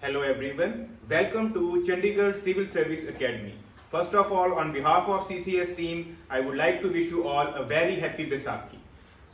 Hello everyone, welcome to Chandigarh Civil Service Academy. First of all, on behalf of CCS team, I would like to wish you all a very happy Baisakhi.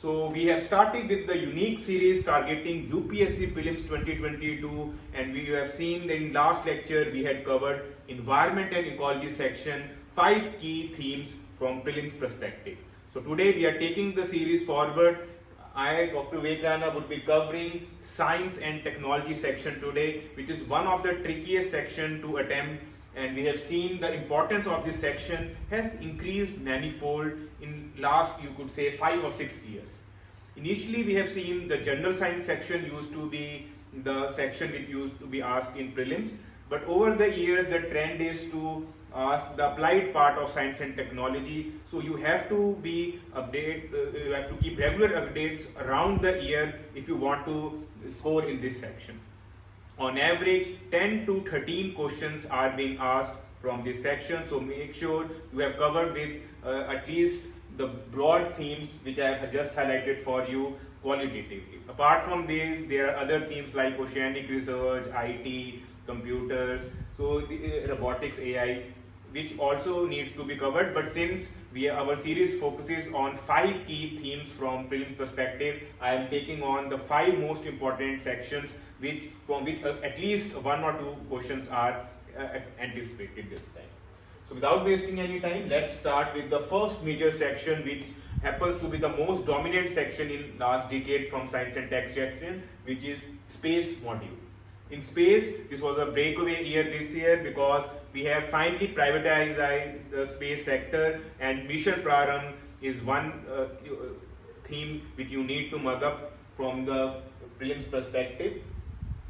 So we have started with the unique series targeting UPSC Prelims 2022, and we have seen in last lecture we had covered environment and ecology section, 5 key themes from prelims perspective. So today we are taking the series forward. I, Dr. Vivek Rana, would be covering science and technology section today, which is one of the trickiest section to attempt, and we have seen the importance of this section has increased manifold in last, you could say, 5 or 6 years. Initially, we have seen the general science section used to be the section which used to be asked in prelims, but over the years the trend is to ask the applied part of science and technology. So you have to be you have to keep regular updates around the year if you want to score in this section. On average, 10 to 13 questions are being asked from this section, so make sure you have covered with at least the broad themes which I have just highlighted for you qualitatively. Apart from these, there are other themes like oceanic research, IT, computers, so the, robotics, AI, which also needs to be covered. But since our series focuses on 5 key themes from prelims perspective, I am taking on the 5 most important sections from which at least 1 or 2 questions are anticipated this time. So without wasting any time, let's start with the first major section, which happens to be the most dominant section in last decade from science and tech section, which is space module. In space, this was a breakaway year this year because we have finally privatized the space sector, and Mission Prarambh is one theme which you need to mug up from the prelims perspective.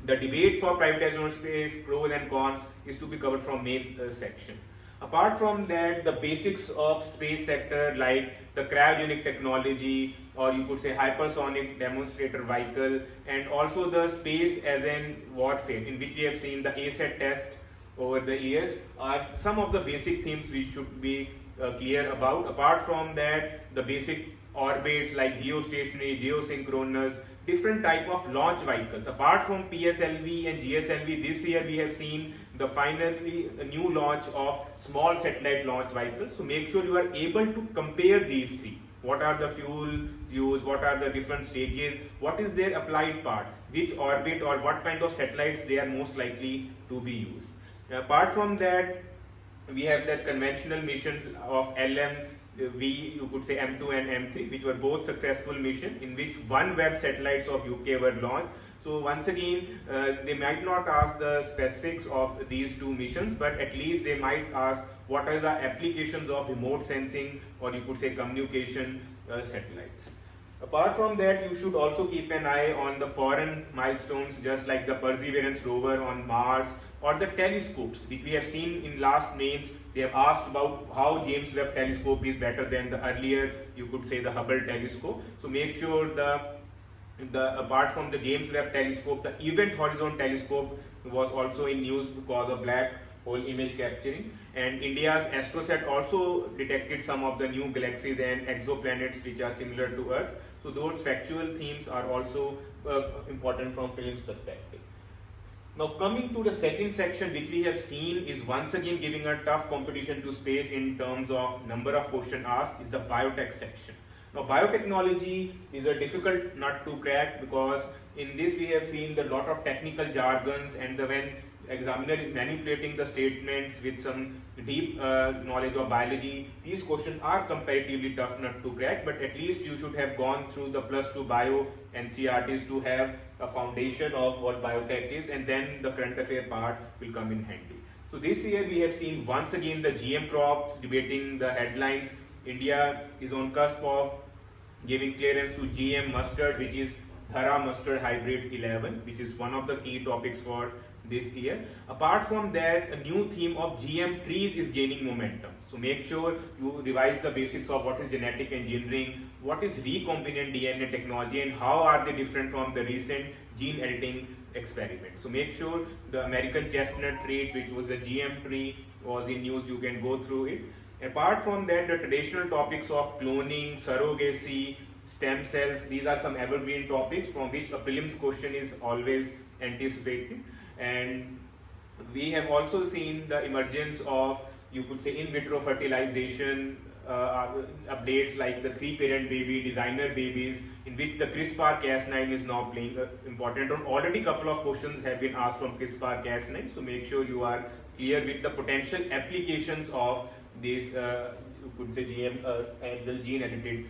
The debate for privatization of space, pros and cons, is to be covered from main section. Apart from that, the basics of space sector like the cryogenic technology, or you could say hypersonic demonstrator vehicle, and also the space as in warfare, in which we have seen the ASAT test over the years, are some of the basic themes we should be clear about. Apart from that, the basic orbits like geostationary, geosynchronous, different type of launch vehicles. Apart from PSLV and GSLV, this year we have seen the finally a new launch of small satellite launch vehicles. So make sure you are able to compare these 3. What are the fuel used, what are the different stages, what is their applied part, which orbit or what kind of satellites they are most likely to be used. Apart from that, we have that conventional mission of LM-V, you could say M2 and M3, which were both successful mission in which OneWeb satellites of UK were launched. So once again, they might not ask the specifics of these 2 missions, but at least they might ask what are the applications of remote sensing, or you could say communication satellites. Apart from that, you should also keep an eye on the foreign milestones, just like the Perseverance rover on Mars, or the telescopes, which we have seen in last mains. They have asked about how James Webb telescope is better than the earlier, you could say, the Hubble telescope. So make sure apart from the James Webb telescope, the Event Horizon telescope was also in news because of black hole image capturing, and India's AstroSat also detected some of the new galaxies and exoplanets which are similar to Earth. So those factual themes are also important from prelims perspective. Now coming to the second section, which we have seen is once again giving a tough competition to space in terms of number of questions asked, is the biotech section. Now biotechnology is a difficult nut to crack because in this we have seen a lot of technical jargons, and when examiner is manipulating the statements with some deep knowledge of biology, these questions are comparatively tough nut to crack, but at least you should have gone through the +2 bio NCERTs to have a foundation of what biotech is, and then the current affair part will come in handy. So this year we have seen once again the GM crops debating the headlines. India is on cusp of giving clearance to GM mustard, which is Dhara mustard hybrid 11, which is one of the key topics for this year. Apart from that, a new theme of GM trees is gaining momentum. So make sure you revise the basics of what is genetic engineering, what is recombinant DNA technology, and how are they different from the recent gene editing experiment. So make sure the American chestnut tree, which was the GM tree, was in news. You can go through it. Apart from that, the traditional topics of cloning, surrogacy, stem cells, these are some evergreen topics from which a prelims question is always anticipated. And we have also seen the emergence of, you could say, in vitro fertilization updates like the 3-parent baby, designer babies, in which the CRISPR-Cas9 is now playing an important role. Already couple of questions have been asked from CRISPR-Cas9, so make sure you are clear with the potential applications of these, you could say, gene-edited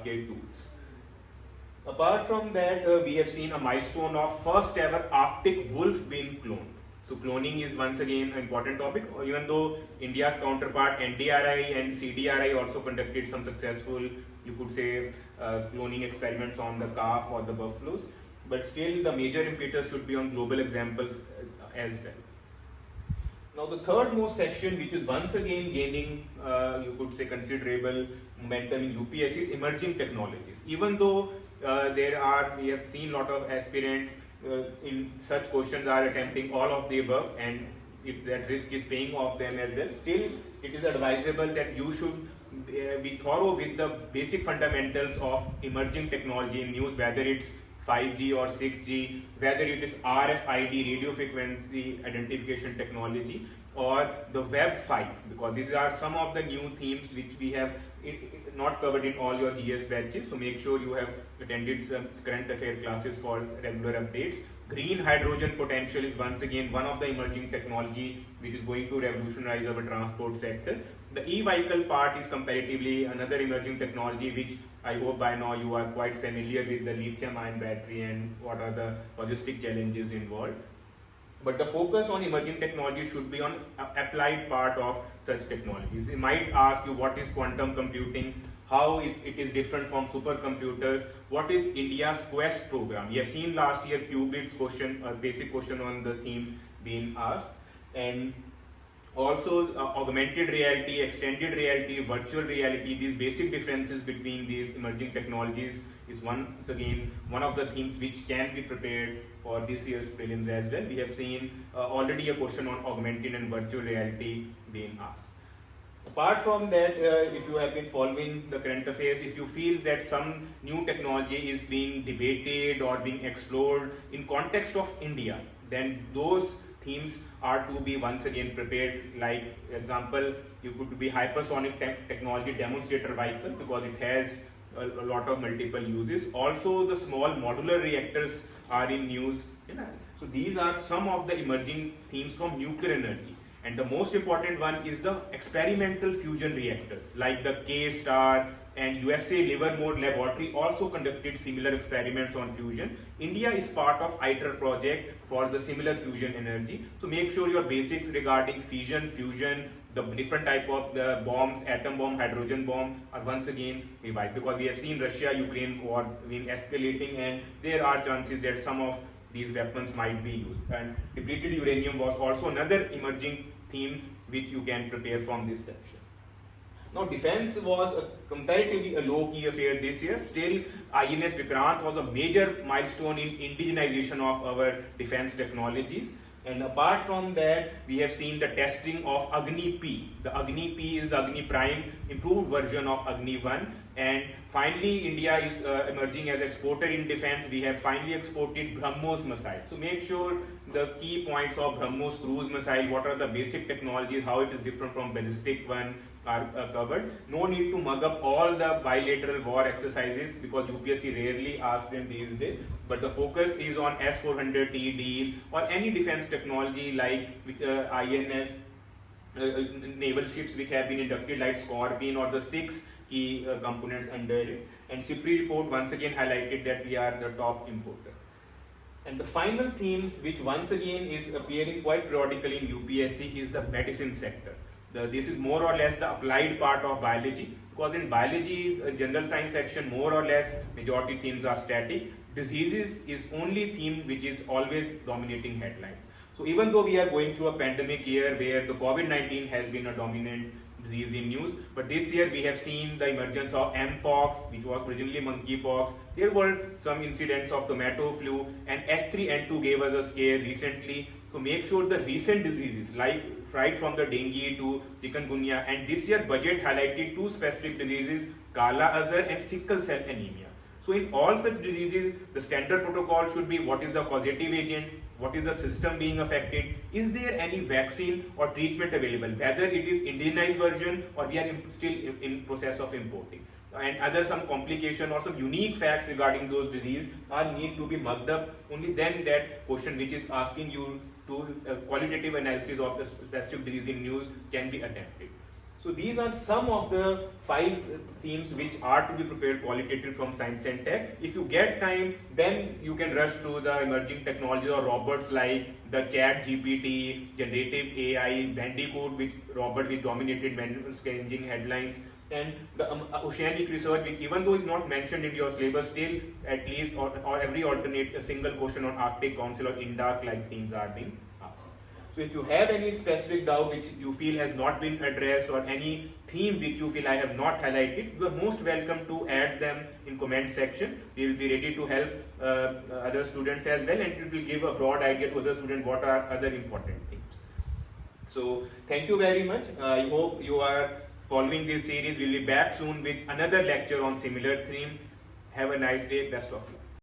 tools. Apart from that, we have seen a milestone of first ever Arctic wolf being cloned. So cloning is once again an important topic, even though India's counterpart NDRI and CDRI also conducted some successful, you could say, cloning experiments on the calf or the buffaloes. But still the major impetus should be on global examples as well. Now the third most section, which is once again gaining, you could say, considerable momentum in UPSC, is emerging technologies. Even though we have seen a lot of aspirants in such questions are attempting all of the above, and if that risk is paying off them as well, still it is advisable that you should be thorough with the basic fundamentals of emerging technology in news, whether it's 5G or 6G, whether it is RFID, radio frequency identification technology, or the Web 5, because these are some of the new themes which we have not covered in all your GS batches. So make sure you have attended some current affair classes for regular updates. Green hydrogen potential is once again one of the emerging technology which is going to revolutionize our transport sector. The e-vehicle part is comparatively another emerging technology which I hope by now you are quite familiar with, the lithium-ion battery and what are the logistic challenges involved. But the focus on emerging technology should be on applied part of such technologies. It might ask you what is quantum computing, how it is different from supercomputers, what is India's Quest program. We have seen last year qubits question, a basic question on the theme being asked, and also augmented reality, extended reality, virtual reality, these basic differences between these emerging technologies is once again one of the themes which can be prepared for this year's prelims as well. We have seen already a question on augmented and virtual reality being asked. Apart from that, if you have been following the current affairs, if you feel that some new technology is being debated or being explored in context of India, then those themes are to be once again prepared. Like example, you could be hypersonic technology demonstrator vehicle, because it has a lot of multiple uses. Also the small modular reactors are in news. So these are some of the emerging themes from nuclear energy. And the most important one is the experimental fusion reactors, like the K-Star and USA Livermore Laboratory also conducted similar experiments on fusion. India is part of ITER project for the similar fusion energy. So make sure your basics regarding fission, fusion, the different type of the bombs, atom bomb, hydrogen bomb are once again revived, because we have seen Russia-Ukraine war been escalating, and there are chances that some of these weapons might be used. And depleted uranium was also another emerging theme which you can prepare from this section. Now defense was comparatively a low-key affair this year. Still, INS Vikrant was a major milestone in indigenization of our defense technologies. And apart from that, we have seen the testing of Agni-P. The Agni-P is the Agni Prime improved version of Agni-1. And finally, India is emerging as exporter in defense. We have finally exported BrahMos missile. So make sure the key points of BrahMos cruise missile, what are the basic technologies, how it is different from ballistic one, are covered. No need to mug up all the bilateral war exercises, because UPSC rarely asks them these days. But the focus is on S-400 deal or any defense technology like INS naval ships which have been inducted, like Scorpion, or the 6 key components under it. And CIPRI report once again highlighted that we are the top importer. And the final theme, which once again is appearing quite periodically in UPSC, is the medicine sector. This is more or less the applied part of biology, because in biology, general science section, more or less majority themes are static. Diseases is only theme which is always dominating headlines. So even though we are going through a pandemic year where the COVID-19 has been a dominant disease in news, but this year we have seen the emergence of Mpox, which was originally monkeypox. There were some incidents of tomato flu, and H3N2 gave us a scare recently. So make sure the recent diseases, like right from the dengue to chikungunya, and this year budget highlighted 2 specific diseases, Kala Azar and sickle cell anemia. So in all such diseases, the standard protocol should be what is the causative agent, what is the system being affected, is there any vaccine or treatment available, whether it is indigenized version or we are still in process of importing. And other some complication or some unique facts regarding those disease are need to be mugged up. Only then that question which is asking you to qualitative analysis of the specific disease in news can be attempted. So these are some of the 5 themes which are to be prepared qualitative from science and tech. If you get time, then you can rush to the emerging technologies or robots like the chat GPT, generative AI, Bandicoot, which robot which dominated changing headlines, and the oceanic research, which even though is not mentioned in your syllabus, still at least or every alternate a single question on Arctic Council or INDAC like themes are being asked. So if you have any specific doubt which you feel has not been addressed or any theme which you feel I have not highlighted, you are most welcome to add them in comment section. We will be ready to help other students as well, and it will give a broad idea to other students what are other important themes. So thank you very much. I hope you are following this series. We'll be back soon with another lecture on similar theme. Have a nice day. Best of luck.